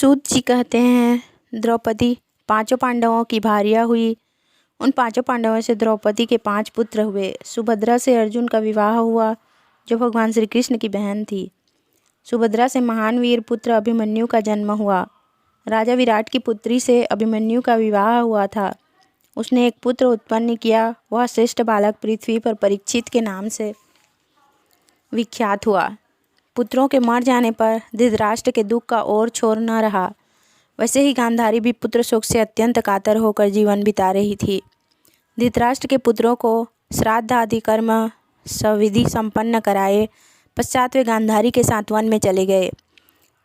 सूत जी कहते हैं, द्रौपदी पांचों पांडवों की भार्या हुई। उन पांचों पांडवों से द्रौपदी के 5 पुत्र हुए। सुभद्रा से अर्जुन का विवाह हुआ, जो भगवान श्री कृष्ण की बहन थी। सुभद्रा से महान वीर पुत्र अभिमन्यु का जन्म हुआ। राजा विराट की पुत्री से अभिमन्यु का विवाह हुआ था। उसने एक पुत्र उत्पन्न किया। वह श्रेष्ठ बालक पृथ्वी पर परीक्षित के नाम से विख्यात हुआ। पुत्रों के मर जाने पर धृतराष्ट्र के दुख का और छोर न रहा। वैसे ही गांधारी भी पुत्र शोक से अत्यंत कातर होकर जीवन बिता रही थी। धृतराष्ट्र के पुत्रों को श्राद्ध आदि कर्म सविधि संपन्न कराए पश्चात वे गांधारी के साथ वन में चले गए।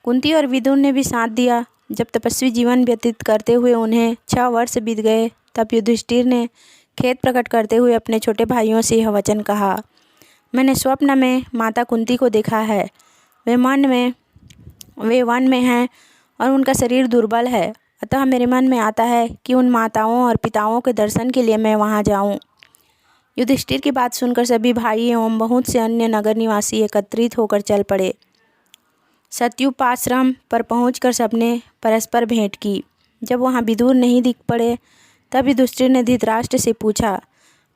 कुंती और विदुर ने भी साथ दिया। जब तपस्वी जीवन व्यतीत करते हुए उन्हें 6 वर्ष बीत गए, तब युधिष्ठिर ने खेद प्रकट करते हुए अपने छोटे भाइयों से यह वचन कहा। मैंने स्वप्न में माता कुंती को देखा है। वे वन में हैं और उनका शरीर दुर्बल है। अतः मेरे मन में आता है कि उन माताओं और पिताओं के दर्शन के लिए मैं वहां जाऊं। युधिष्ठिर की बात सुनकर सभी भाई एवं बहुत से अन्य नगर निवासी एकत्रित होकर चल पड़े। सत्युपाश्रम पर पहुंचकर सबने परस्पर भेंट की। जब वहां विदुर नहीं दिख पड़े, तब युधिष्ठिर ने धृतराष्ट्र से पूछा,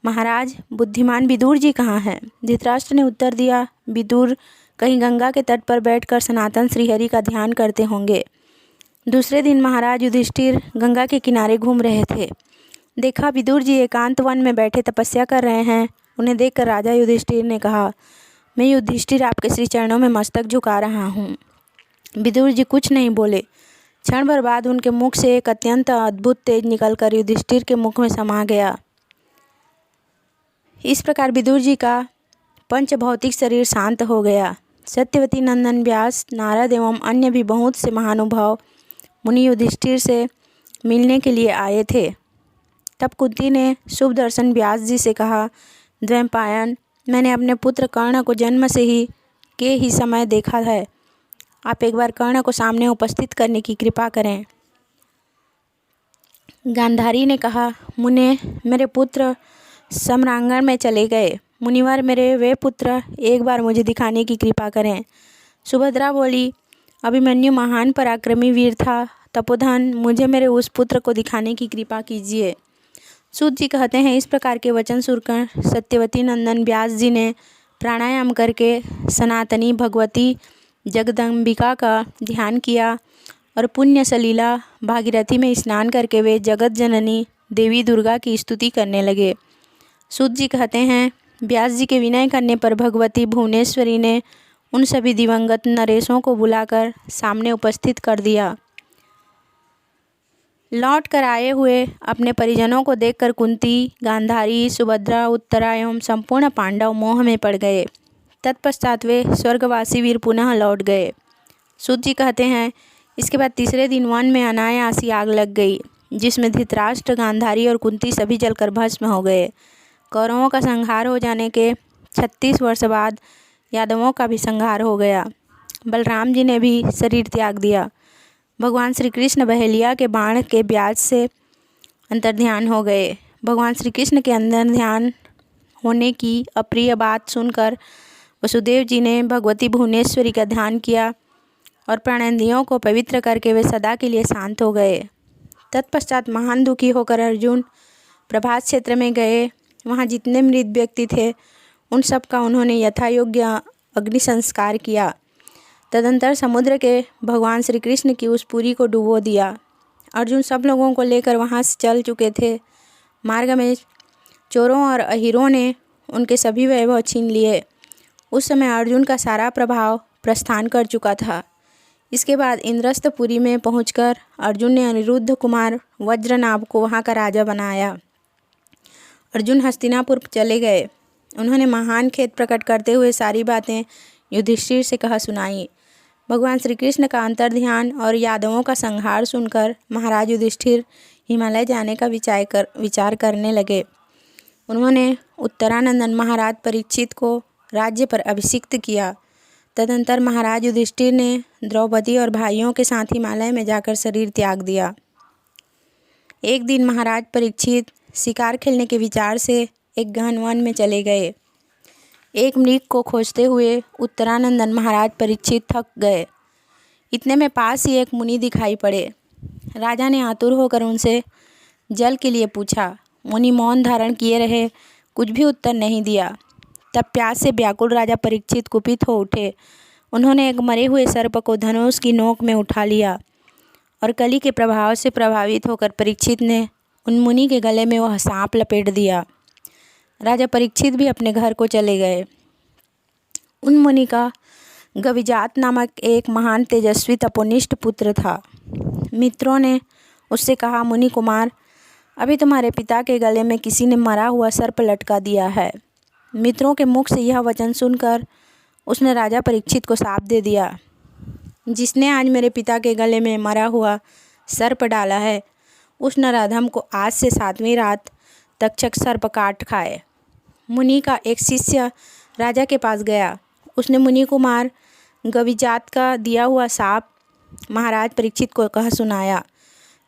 महाराज, बुद्धिमान विदुर जी कहाँ हैं? धृतराष्ट्र ने उत्तर दिया, विदुर कहीं गंगा के तट पर बैठकर सनातन श्रीहरि का ध्यान करते होंगे। दूसरे दिन महाराज युधिष्ठिर गंगा के किनारे घूम रहे थे। देखा विदुर जी एकांत वन में बैठे तपस्या कर रहे हैं। उन्हें देखकर राजा युधिष्ठिर ने कहा, मैं युधिष्ठिर आपके श्री चरणों में मस्तक झुका रहा हूँ। विदुर जी कुछ नहीं बोले। क्षण भर बाद उनके मुख से एक अत्यंत अद्भुत तेज निकलकर युधिष्ठिर के मुख में समा गया। इस प्रकार विदुर जी का पंचभौतिक शरीर शांत हो गया। सत्यवती नंदन व्यास, नारद एवं अन्य भी बहुत से महानुभाव मुनि युधिष्ठिर से मिलने के लिए आए थे। तब कुंती ने शुभ दर्शन व्यास जी से कहा, द्वैपायन, मैंने अपने पुत्र कर्ण को जन्म से ही समय देखा है। आप एक बार कर्ण को सामने उपस्थित करने की कृपा करें। गांधारी ने कहा, मुने, मेरे पुत्र सम्रांगण में चले गए। मुनिवर, मेरे वे पुत्र एक बार मुझे दिखाने की कृपा करें। सुभद्रा बोली, अभिमन्यु महान पराक्रमी वीर था, तपोधन, मुझे मेरे उस पुत्र को दिखाने की कृपा कीजिए। सूत जी कहते हैं, इस प्रकार के वचन सुनकर सत्यवती नंदन व्यास जी ने प्राणायाम करके सनातनी भगवती जगदम्बिका का ध्यान किया और पुण्य सलीला भागीरथी में स्नान करके वे जगत जननी देवी दुर्गा की स्तुति करने लगे। सूत जी कहते हैं, व्यास जी के विनय करने पर भगवती भुवनेश्वरी ने उन सभी दिवंगत नरेशों को बुलाकर सामने उपस्थित कर दिया। लौट कर आए हुए अपने परिजनों को देखकर कुंती, गांधारी, सुभद्रा, उत्तरा एवं संपूर्ण पांडव मोह में पड़ गए। तत्पश्चात वे स्वर्गवासी वीर पुनः लौट गए। सूत जी कहते हैं, इसके बाद तीसरे दिन वन में अनायासी आग लग गई, जिसमें धृतराष्ट्र, गांधारी और कुंती सभी जलकर भस्म हो गए। कौरवों का संहार हो जाने के 36 वर्ष बाद यादवों का भी संहार हो गया। बलराम जी ने भी शरीर त्याग दिया। भगवान श्री कृष्ण बहेलिया के बाण के ब्याज से अंतर्ध्यान हो गए। भगवान श्री कृष्ण के अंदर ध्यान होने की अप्रिय बात सुनकर वसुदेव जी ने भगवती भुवनेश्वरी का ध्यान किया और प्राणेंद्रियों को पवित्र करके वे सदा के लिए शांत हो गए। तत्पश्चात महान दुखी होकर अर्जुन प्रभास क्षेत्र में गए। वहाँ जितने मृत व्यक्ति थे उन सब का उन्होंने यथायोग्य अग्नि संस्कार किया। तदंतर समुद्र के भगवान श्री कृष्ण की उस पुरी को डुबो दिया। अर्जुन सब लोगों को लेकर वहाँ से चल चुके थे। मार्ग में चोरों और अहीरों ने उनके सभी वैभव छीन लिए। उस समय अर्जुन का सारा प्रभाव प्रस्थान कर चुका था। इसके बाद इंद्रस्तपुरी में पहुंचकर अर्जुन ने अनिरुद्ध कुमार वज्रनाभ को वहाँ का राजा बनाया। अर्जुन हस्तिनापुर चले गए। उन्होंने महान खेद प्रकट करते हुए सारी बातें युधिष्ठिर से कहा सुनाई। भगवान श्री कृष्ण का अंतर्ध्यान और यादवों का संहार सुनकर महाराज युधिष्ठिर हिमालय जाने का विचार करने लगे। उन्होंने उत्तरानंदन महाराज परीक्षित को राज्य पर अभिषिक्त किया। तदंतर महाराज युधिष्ठिर ने द्रौपदी और भाइयों के साथ हिमालय में जाकर शरीर त्याग दिया। एक दिन महाराज परीक्षित शिकार खेलने के विचार से एक गहन वन में चले गए। एक मृग को खोजते हुए उत्तरानंदन महाराज परीक्षित थक गए। इतने में पास ही एक मुनि दिखाई पड़े। राजा ने आतुर होकर उनसे जल के लिए पूछा। मुनि मौन धारण किए रहे, कुछ भी उत्तर नहीं दिया। तब प्यास से व्याकुल राजा परीक्षित कुपित हो उठे। उन्होंने एक मरे हुए सर्प को धनुष की नोक में उठा लिया और कली के प्रभाव से प्रभावित होकर परीक्षित ने उन मुनि के गले में वह सांप लपेट दिया। राजा परीक्षित भी अपने घर को चले गए। उन मुनि का गविजात नामक एक महान तेजस्वी तपोनिष्ठ पुत्र था। मित्रों ने उससे कहा, मुनि कुमार, अभी तुम्हारे पिता के गले में किसी ने मरा हुआ सर्प लटका दिया है। मित्रों के मुख से यह वचन सुनकर उसने राजा परीक्षित को शाप दे दिया, जिसने आज मेरे पिता के गले में मरा हुआ सर्प डाला है, उस नराधम को आज से 7वीं रात तक्षक सर्प काट खाए। मुनि का एक शिष्य राजा के पास गया। उसने मुनि कुमार गविजात का दिया हुआ शाप महाराज परीक्षित को कह सुनाया।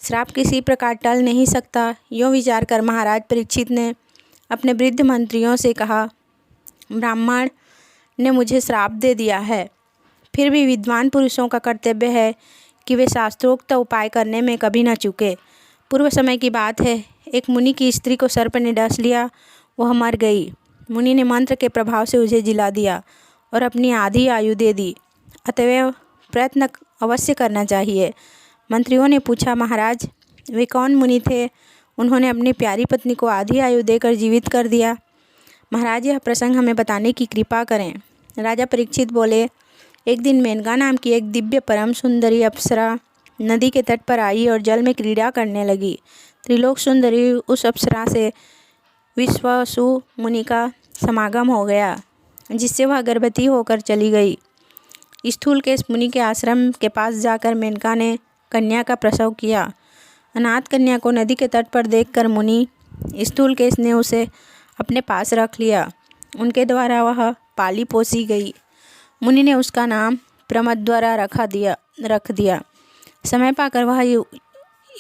श्राप किसी प्रकार टल नहीं सकता, यूँ विचार कर महाराज परीक्षित ने अपने वृद्ध मंत्रियों से कहा, ब्राह्मण ने मुझे श्राप दे दिया है, फिर भी विद्वान पुरुषों का कर्तव्य है कि वे शास्त्रोक्त उपाय करने में कभी न चूके। पूर्व समय की बात है, एक मुनि की स्त्री को सर्प ने डस लिया, वह मर गई। मुनि ने मंत्र के प्रभाव से उसे जिला दिया और अपनी आधी आयु दे दी, अतएव प्रयत्न अवश्य करना चाहिए। मंत्रियों ने पूछा, महाराज वे कौन मुनि थे, उन्होंने अपनी प्यारी पत्नी को आधी आयु देकर जीवित कर दिया? महाराज यह प्रसंग हमें बताने की कृपा करें। राजा परीक्षित बोले, एक दिन मेनका नाम की एक दिव्य परम सुंदरी अप्सरा नदी के तट पर आई और जल में क्रीड़ा करने लगी। त्रिलोक सुंदरी उस अप्सरा से विश्वासु मुनि का समागम हो गया, जिससे वह गर्भवती होकर चली गई। स्थूलकेश मुनि के आश्रम के पास जाकर मेनका ने कन्या का प्रसव किया। अनाथ कन्या को नदी के तट पर देखकर मुनि स्थूलकेश ने उसे अपने पास रख लिया। उनके द्वारा वह पाली पोसी गई। मुनि ने उसका नाम प्रमद्वरा रख दिया। समय पाकर वह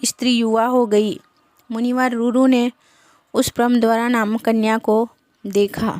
स्त्री युवा हो गई। मुनिवर रुरु ने उस प्रमद्वरा नामक कन्या को देखा।